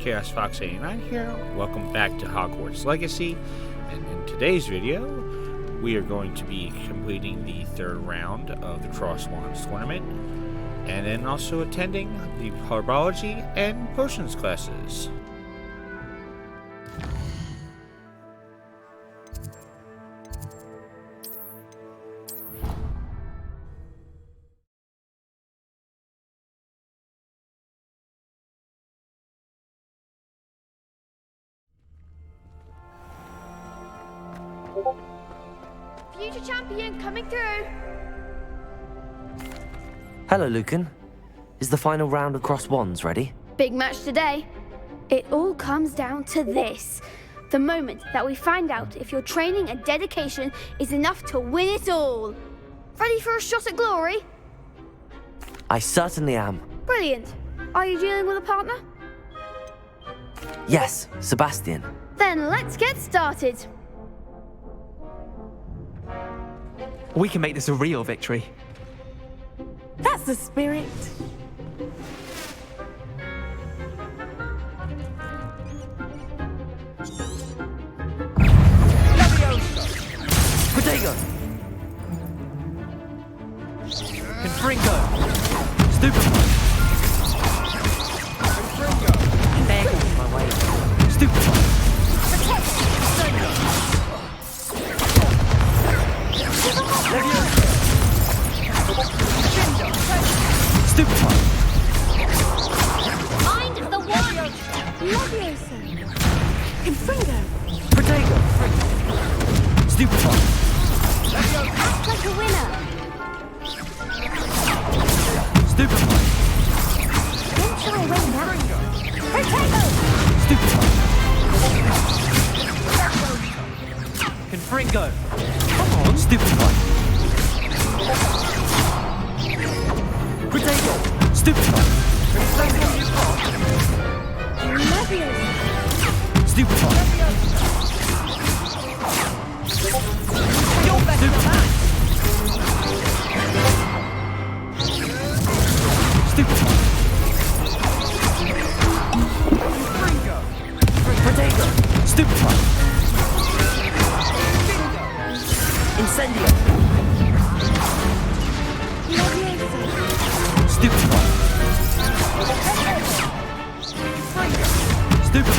Chaos Fox 89 here. Welcome back to Hogwarts Legacy. And in today's video, we are going to be completing the third round of the Cross Wands tournament, and then also attending the Herbology and Potions classes. Future champion coming through. Hello, Lucan. Is the final round of Cross Wands ready? Big match today. It all comes down to this. The moment that we find out if your training and dedication is enough to win it all. Ready for a shot at glory? I certainly am. Brilliant. Are you dealing with a partner? Yes, Sebastian. Then let's get started. We can make this a real victory. That's the spirit. Potato! Confringo! Stupid! Confringo! There goes my way. Stupid! Stupid! Find the one. Leviosa. Confringo. Potato! Stupid! Act like a winner. Stupid! Don't try win now. Potato. Stupid! Confringo! Come on! Stupid! Potato! Stupid! Leviosa. Stupid! You're better than that. Stupid! Potato! Stupid! Incendio! Leviosa. Stupid! Stupid!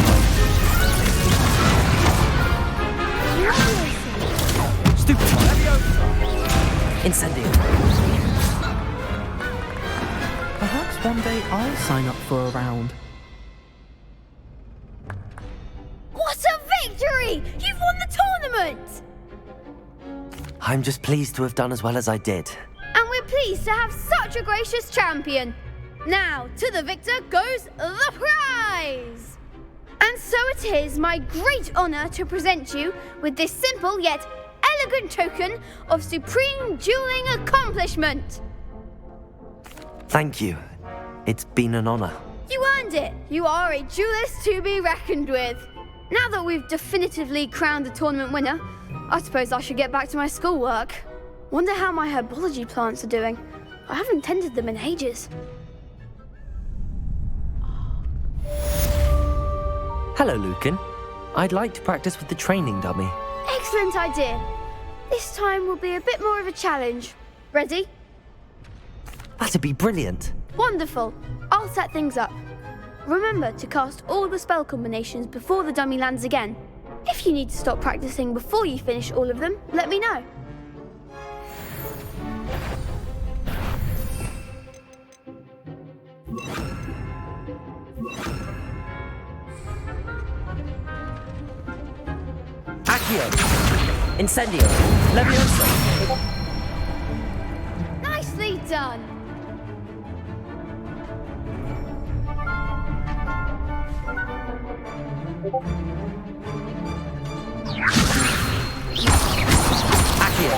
Stupid! Incendio! Perhaps one day I'll sign up for a round. What a victory! You've won the tournament! I'm just pleased to have done as well as I did. And we're pleased to have such a gracious champion. Now, to the victor goes the prize! And so it is my great honor to present you with this simple yet elegant token of supreme dueling accomplishment. Thank you. It's been an honor. You earned it. You are a duelist to be reckoned with. Now that we've definitively crowned the tournament winner, I suppose I should get back to my schoolwork. Wonder how my herbology plants are doing. I haven't tended them in ages. Hello, Lucan. I'd like to practice with the training dummy. Excellent idea. This time will be a bit more of a challenge. Ready? That'd be brilliant. Wonderful. I'll set things up. Remember to cast all the spell combinations before the dummy lands again. If you need to stop practicing before you finish all of them, let me know. Accio! Incendio! Leviosa! Nicely done. Accio!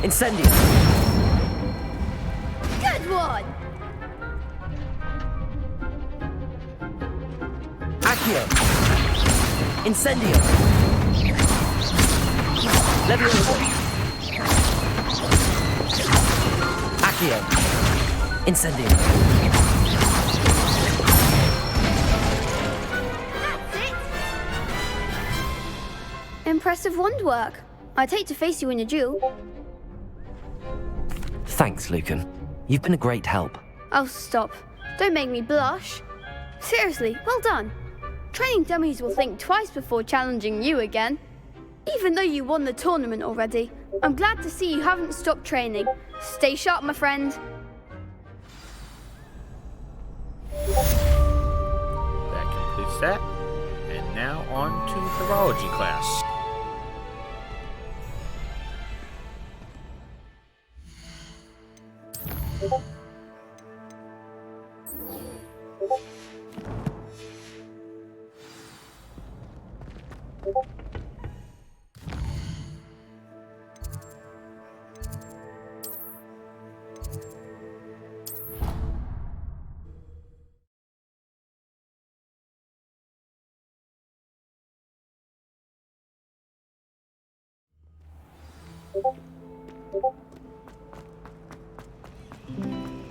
Incendio! Good one. Accio! Incendio! Leviosa! Accio! Incendio! impressive wand work. I'd hate to face you in a duel. Thanks, Lucan. You've been a great help. Oh, stop. Don't make me blush. Seriously, well done. Training dummies will think twice before challenging you again. Even though you won the tournament already, I'm glad to see you haven't stopped training. Stay sharp, my friend. That completes that. And now on to Herbology class.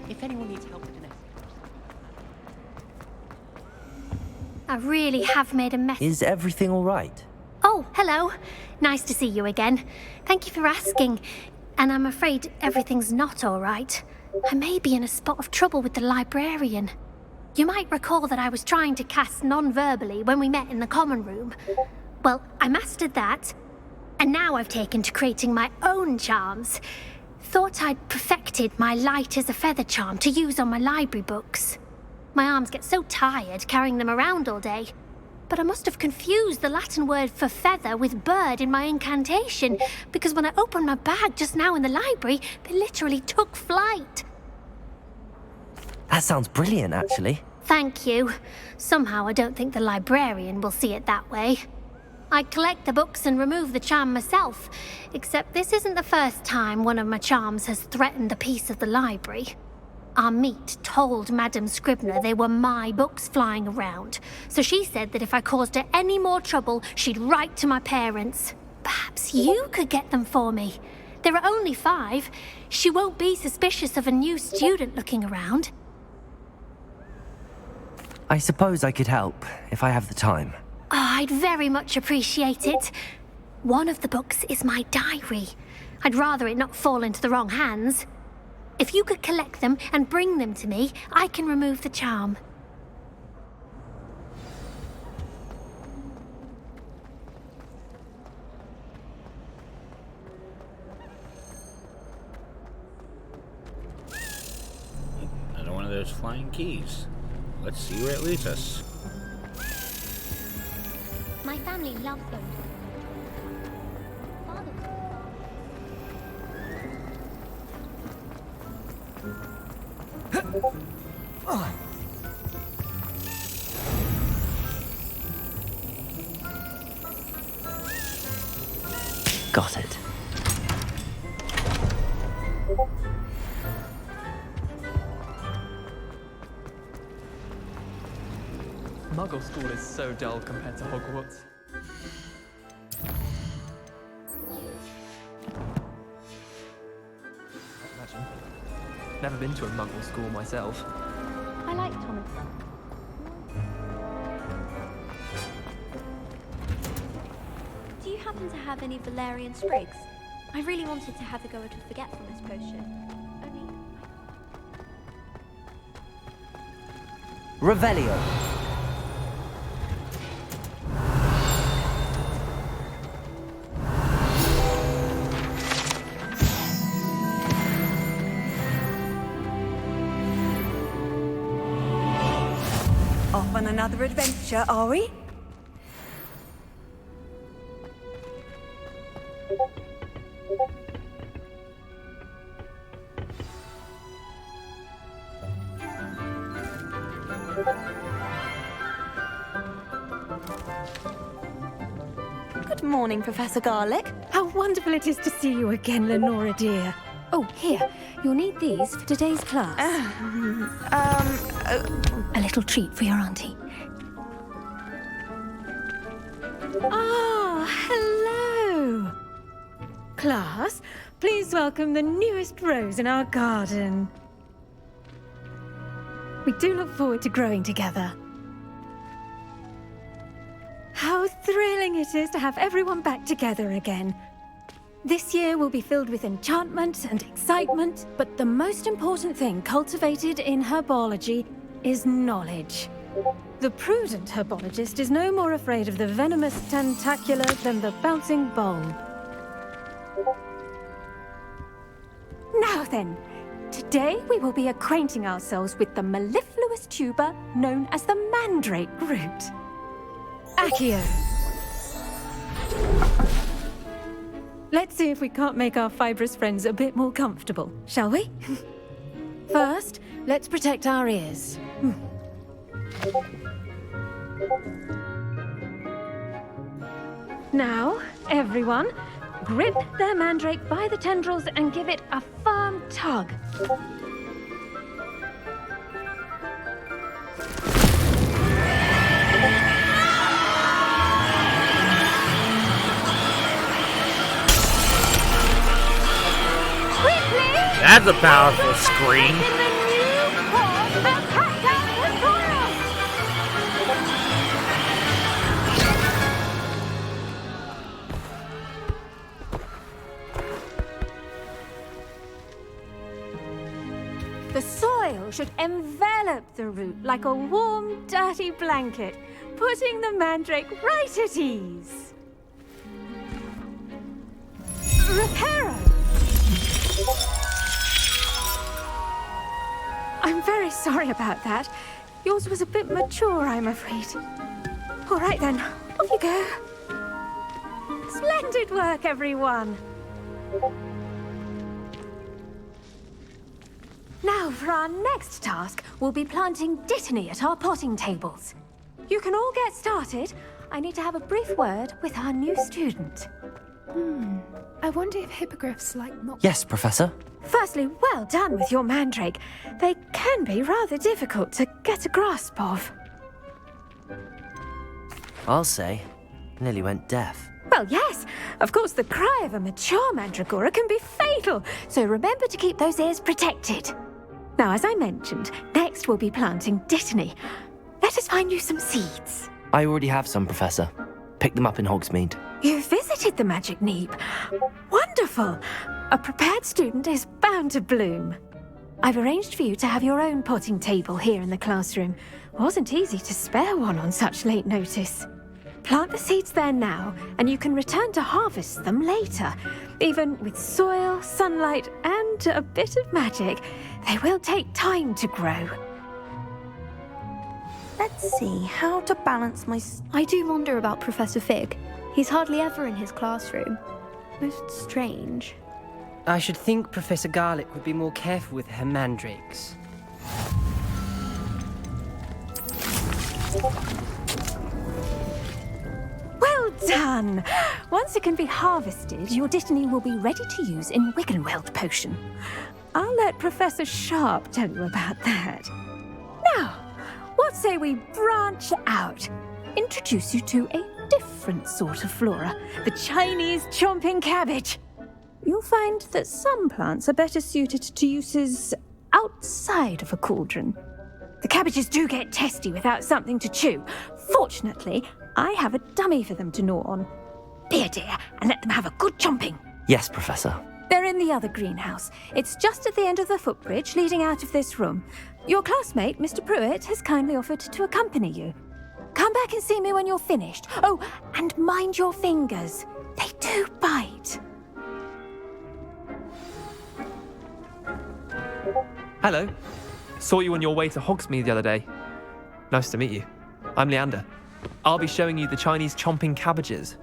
If anyone needs help with the nest. I really have made a mess. Is everything all right? Oh, hello. Nice to see you again. Thank you for asking. And I'm afraid everything's not all right. I may be in a spot of trouble with the librarian. You might recall that I was trying to cast non-verbally when we met in the common room. Well, I mastered that. And now I've taken to creating my own charms. Thought I'd perfected my light as a feather charm to use on my library books. My arms get so tired carrying them around all day. But I must have confused the Latin word for feather with bird in my incantation, because when I opened my bag just now in the library, they literally took flight. That sounds brilliant, actually. Thank you. Somehow I don't think the librarian will see it that way. I collect the books and remove the charm myself, except this isn't the first time one of my charms has threatened a piece of the library. Our meet told Madame Scribner they were my books flying around, so she said that if I caused her any more trouble, she'd write to my parents. Perhaps you could get them for me. There are only 5. She won't be suspicious of a new student looking around. I suppose I could help, if I have the time. Oh, I'd very much appreciate it. One of the books is my diary. I'd rather it not fall into the wrong hands. If you could collect them and bring them to me, I can remove the charm. Another one of those flying keys. Let's see where it leads us. My family loves them. Got it. Muggle school is so dull compared to Hogwarts. Imagine. Never been to a Muggle school myself. I like Thomas. Do you happen to have any valerian sprigs? I really wanted to have a go at a forgetfulness potion. Only... Revelio. Off on another adventure, are we? Good morning, Professor Garlick. How wonderful it is to see you again, Lenora dear. Oh, here, you'll need these for today's class. A little treat for your auntie. Ah, hello. Class, please welcome the newest rose in our garden. We do look forward to growing together. How thrilling it is to have everyone back together again. This year will be filled with enchantment and excitement, but the most important thing cultivated in herbology is knowledge. The prudent herbologist is no more afraid of the venomous tentacula than the bouncing bulb. Now then, today we will be acquainting ourselves with the mellifluous tuber known as the mandrake root. Accio. Let's see if we can't make our fibrous friends a bit more comfortable, shall we? First, let's protect our ears. Now, everyone, grip their mandrake by the tendrils and give it a firm tug. That's a powerful scream. The soil should envelop the root like a warm, dirty blanket, putting the mandrake right at ease. Reparo! I'm very sorry about that. Yours was a bit mature, I'm afraid. All right then, off you go. Splendid work, everyone. Now, for our next task, we'll be planting dittany at our potting tables. You can all get started. I need to have a brief word with our new student. I wonder if hippogriffs like not... Yes, Professor. Firstly, well done with your mandrake. They can be rather difficult to get a grasp of. I'll say. Nearly went deaf. Well, yes. Of course, the cry of a mature mandragora can be fatal, so remember to keep those ears protected. Now, as I mentioned, next we'll be planting dittany. Let us find you some seeds. I already have some, Professor. Picked them up in Hogsmeade. You visited the Magic Neep. Wonderful. A prepared student is bound to bloom. I've arranged for you to have your own potting table here in the classroom. Wasn't easy to spare one on such late notice. Plant the seeds there now, and you can return to harvest them later. Even with soil, sunlight, and a bit of magic, they will take time to grow. Let's see how to balance my... I do wonder about Professor Fig. He's hardly ever in his classroom. Most strange. I should think Professor Garlick would be more careful with her mandrakes. Well done! Once it can be harvested, your dittany will be ready to use in Wiggenweld potion. I'll let Professor Sharp tell you about that. Now, what say we branch out? Introduce you to a different sort of flora, the Chinese chomping cabbage. You'll find that some plants are better suited to uses outside of a cauldron. The cabbages do get testy without something to chew. Fortunately, I have a dummy for them to gnaw on. Be a dear and let them have a good chomping. Yes, Professor. They're in the other greenhouse. It's just at the end of the footbridge leading out of this room. Your classmate, Mr. Pruitt, has kindly offered to accompany you. Come back and see me when you're finished. Oh, and mind your fingers. They do bite. Hello. Saw you on your way to Hogsmeade the other day. Nice to meet you. I'm Leander. I'll be showing you the Chinese chomping cabbages.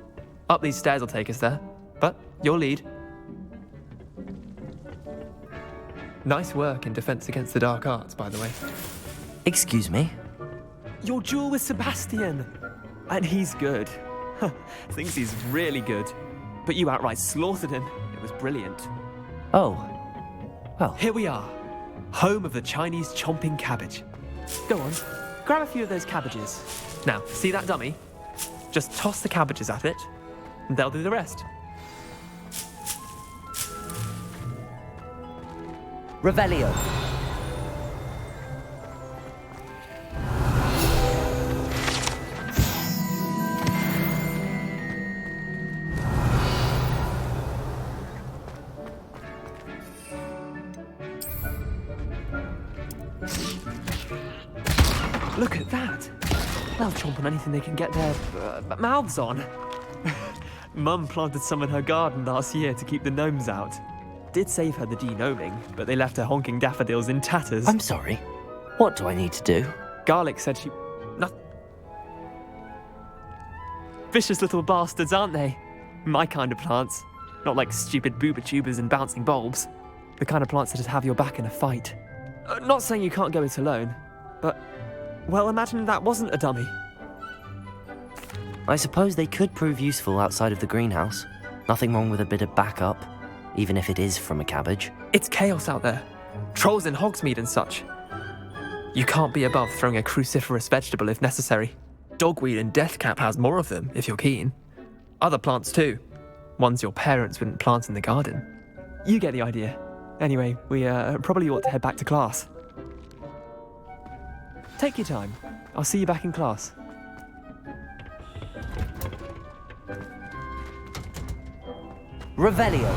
Up these stairs will take us there, but your lead. Nice work in Defense Against the Dark Arts, by the way. Excuse me? Your duel with Sebastian! And he's good. Thinks he's really good. But you outright slaughtered him. It was brilliant. Oh. Well. Here we are. Home of the Chinese chomping cabbage. Go on, grab a few of those cabbages. Now, see that dummy? Just toss the cabbages at it, and they'll do the rest. Revelio. Look at that. They'll chomp on anything they can get their mouths on. Mum planted some in her garden last year to keep the gnomes out. Did save her the de-gnoming, but they left her honking daffodils in tatters. I'm sorry. What do I need to do? Garlic said she... Vicious little bastards, aren't they? My kind of plants. Not like stupid booba tubers and bouncing bulbs. The kind of plants that just have your back in a fight. Not saying you can't go it alone, but... Well, imagine that wasn't a dummy. I suppose they could prove useful outside of the greenhouse. Nothing wrong with a bit of backup, even if it is from a cabbage. It's chaos out there. Trolls in Hogsmeade and such. You can't be above throwing a cruciferous vegetable if necessary. Dogweed and deathcap has more of them, if you're keen. Other plants too. Ones your parents wouldn't plant in the garden. You get the idea. Anyway, we probably ought to head back to class. Take your time. I'll see you back in class. Revelio.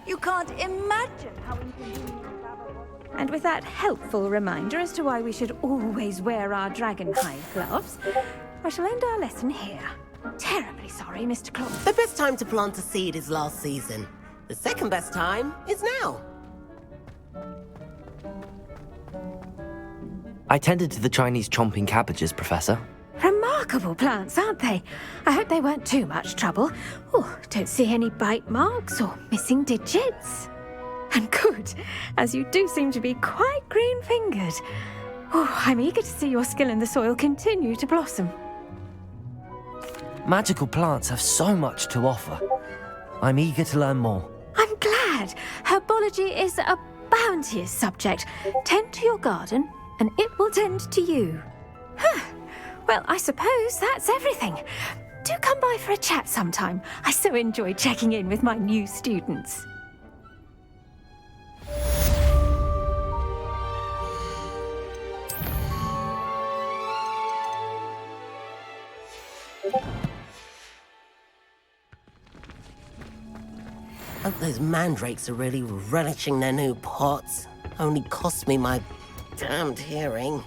You can't imagine how inconvenient that was. And with that helpful reminder as to why we should always wear our dragonhide gloves, I shall end our lesson here. Terribly sorry, Mr. Claw. The best time to plant a seed is last season. The second best time is now. I tended to the Chinese chomping cabbages, Professor. Remarkable plants, aren't they? I hope they weren't too much trouble. Oh, don't see any bite marks or missing digits. And good, as you do seem to be quite green-fingered. Oh, I'm eager to see your skill in the soil continue to blossom. Magical plants have so much to offer. I'm eager to learn more. I'm glad. Herbology is a bounteous subject. Tend to your garden, and it will tend to you. Huh. Well, I suppose that's everything. Do come by for a chat sometime. I so enjoy checking in with my new students. Hope those mandrakes are really relishing their new pots. Only cost me my damned hearing.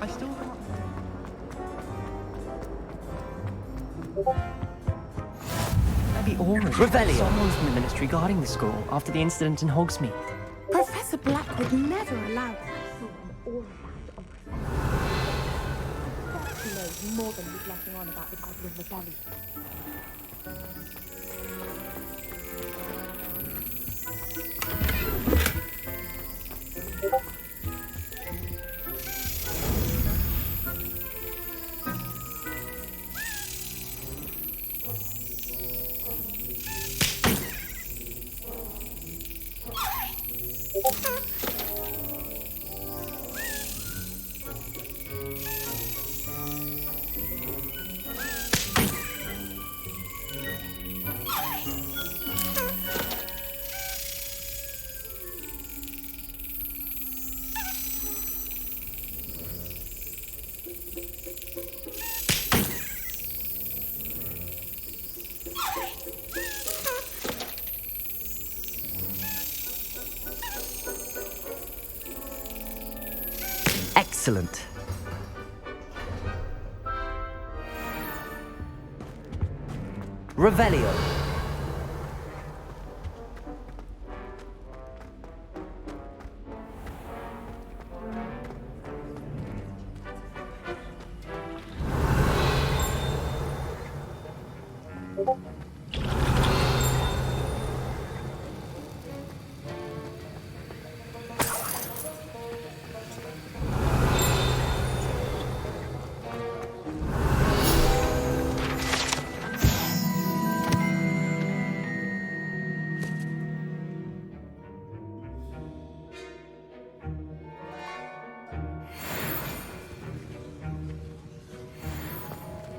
I still can't... Maybe Aura. Revelio. Someone from the ministry guarding the school after the incident in Hogsmeade. Professor Black would never allow that. He knows more than he's letting on about the Goblin Rebellion. Excellent. Revelio.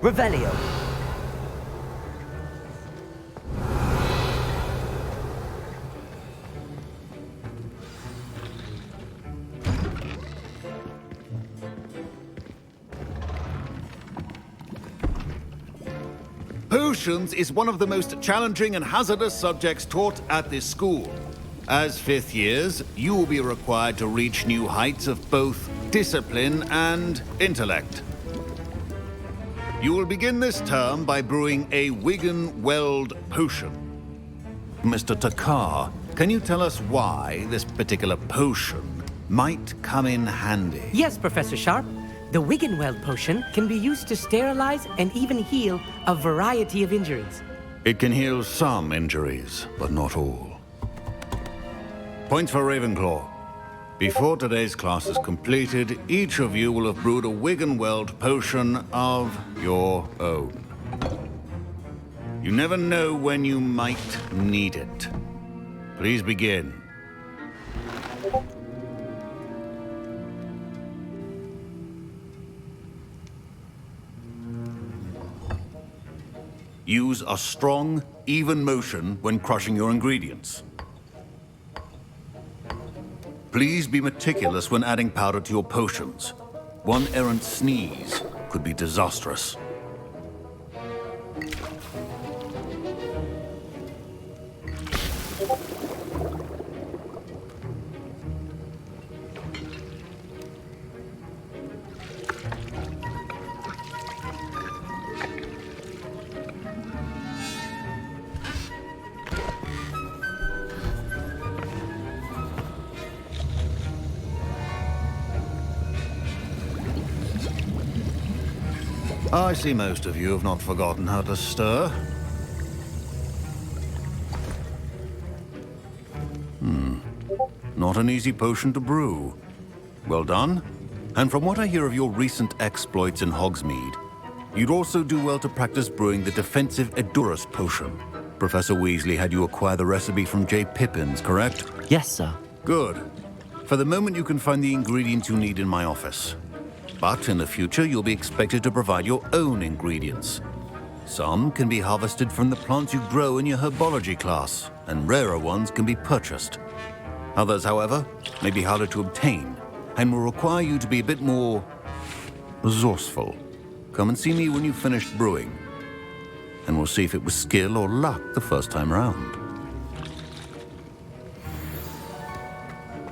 Revelio. Potions is one of the most challenging and hazardous subjects taught at this school. As fifth years, you will be required to reach new heights of both discipline and intellect. You will begin this term by brewing a Wiggenweld potion. Mr. Takar, can you tell us why this particular potion might come in handy? Yes, Professor Sharp. The Wiggenweld potion can be used to sterilize and even heal a variety of injuries. It can heal some injuries, but not all. Points for Ravenclaw. Before today's class is completed, each of you will have brewed a Wiggenweld potion of your own. You never know when you might need it. Please begin. Use a strong, even motion when crushing your ingredients. Please be meticulous when adding powder to your potions. One errant sneeze could be disastrous. I see most of you have not forgotten how to stir. Not an easy potion to brew. Well done. And from what I hear of your recent exploits in Hogsmeade, you'd also do well to practice brewing the defensive Edurus potion. Professor Weasley had you acquire the recipe from J. Pippins, correct? Yes, sir. Good. For the moment, you can find the ingredients you need in my office. But in the future, you'll be expected to provide your own ingredients. Some can be harvested from the plants you grow in your herbology class, and rarer ones can be purchased. Others, however, may be harder to obtain, and will require you to be a bit more resourceful. Come and see me when you've finished brewing, and we'll see if it was skill or luck the first time round.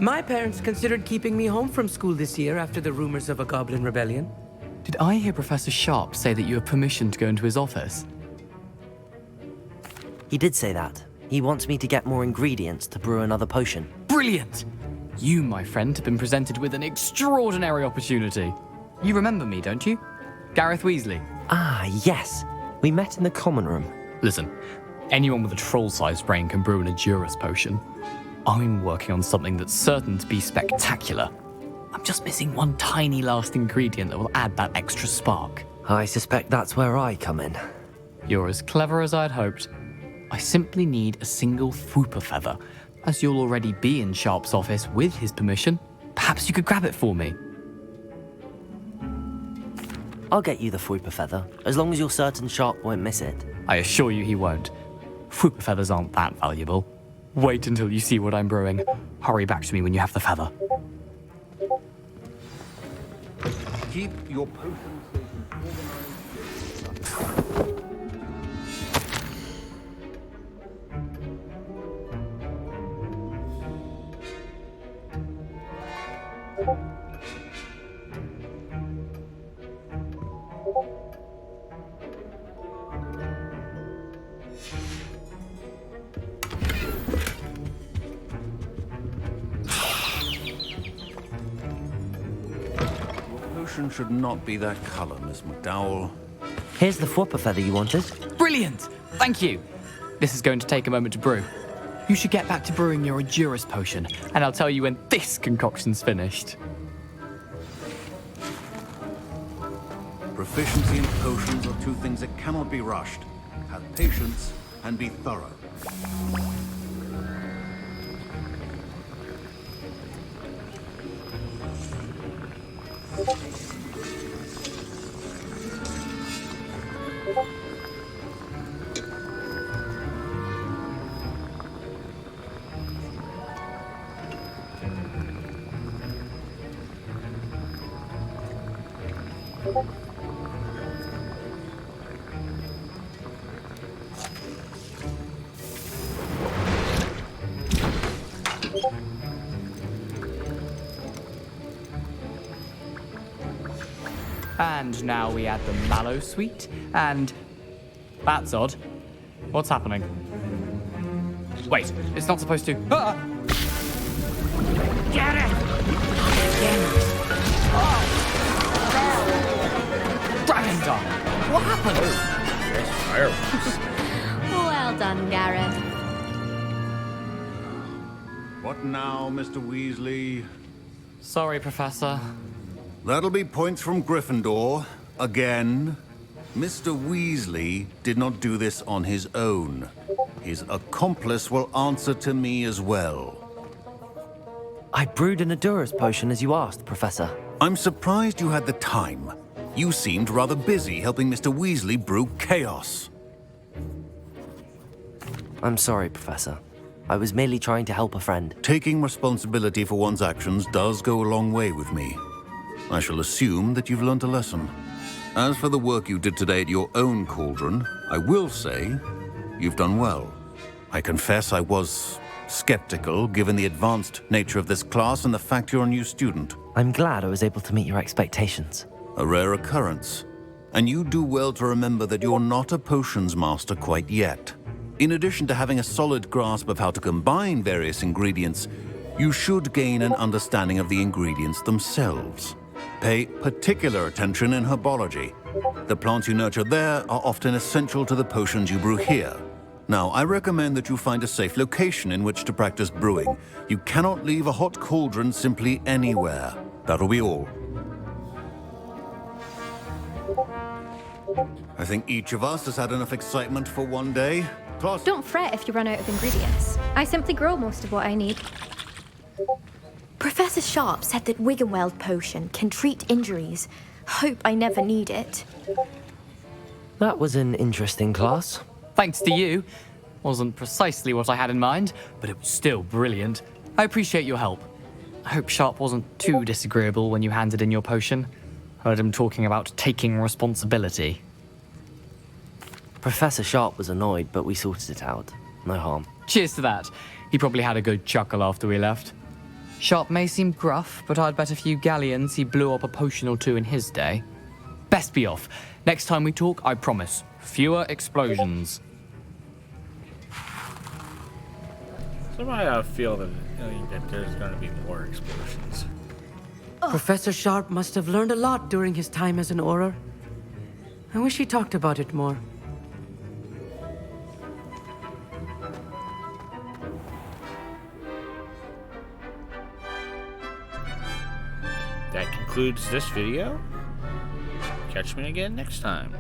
My parents considered keeping me home from school this year after the rumors of a goblin rebellion. Did I hear Professor Sharp say that you have permission to go into his office? He did say that. He wants me to get more ingredients to brew another potion. Brilliant! You, my friend, have been presented with an extraordinary opportunity. You remember me, don't you? Gareth Weasley. Ah, yes. We met in the common room. Listen, anyone with a troll-sized brain can brew an Edurus potion. I'm working on something that's certain to be spectacular. I'm just missing one tiny last ingredient that will add that extra spark. I suspect that's where I come in. You're as clever as I'd hoped. I simply need a single Fwooper feather. As you'll already be in Sharp's office with his permission, perhaps you could grab it for me. I'll get you the Fwooper feather, as long as you're certain Sharp won't miss it. I assure you he won't. Fwooper feathers aren't that valuable. Wait until you see what I'm brewing. Hurry back to me when you have the feather. Keep your potion stations organized. Should not be that color, Miss McDowell. Here's the Fwooper feather you wanted. Brilliant! Thank you. This is going to take a moment to brew. You should get back to brewing your Edurus potion, and I'll tell you when this concoction's finished. Proficiency in potions are two things that cannot be rushed. Have patience and be thorough. And now we add the mallow sweet, and... That's odd. What's happening? Wait, it's not supposed to... Ah! Get it! Dragon! What happened? Nice fireworks. Well done, Gareth. What now, Mr. Weasley? Sorry, Professor. That'll be points from Gryffindor. Again. Mr. Weasley did not do this on his own. His accomplice will answer to me as well. I brewed an Adurus potion as you asked, Professor. I'm surprised you had the time. You seemed rather busy helping Mr. Weasley brew chaos. I'm sorry, Professor. I was merely trying to help a friend. Taking responsibility for one's actions does go a long way with me. I shall assume that you've learnt a lesson. As for the work you did today at your own cauldron, I will say you've done well. I confess I was skeptical, given the advanced nature of this class and the fact you're a new student. I'm glad I was able to meet your expectations. A rare occurrence. And you do well to remember that you're not a potions master quite yet. In addition to having a solid grasp of how to combine various ingredients, you should gain an understanding of the ingredients themselves. Pay particular attention in herbology. The plants you nurture there are often essential to the potions you brew here. Now, I recommend that you find a safe location in which to practice brewing. You cannot leave a hot cauldron simply anywhere. That'll be all. I think each of us has had enough excitement for one day. Class. Don't fret if you run out of ingredients. I simply grow most of what I need. Professor Sharp said that Wiggenweld potion can treat injuries. Hope I never need it. That was an interesting class. Thanks to you. Wasn't precisely what I had in mind, but it was still brilliant. I appreciate your help. I hope Sharp wasn't too disagreeable when you handed in your potion. Heard him talking about taking responsibility. Professor Sharp was annoyed, but we sorted it out. No harm. Cheers to that. He probably had a good chuckle after we left. Sharp may seem gruff, but I'd bet a few galleons he blew up a potion or two in his day. Best be off. Next time we talk, I promise, fewer explosions. Somehow I feel that there's going to be more explosions. Professor Sharp must have learned a lot during his time as an Auror. I wish he talked about it more. That concludes this video. Catch me again next time.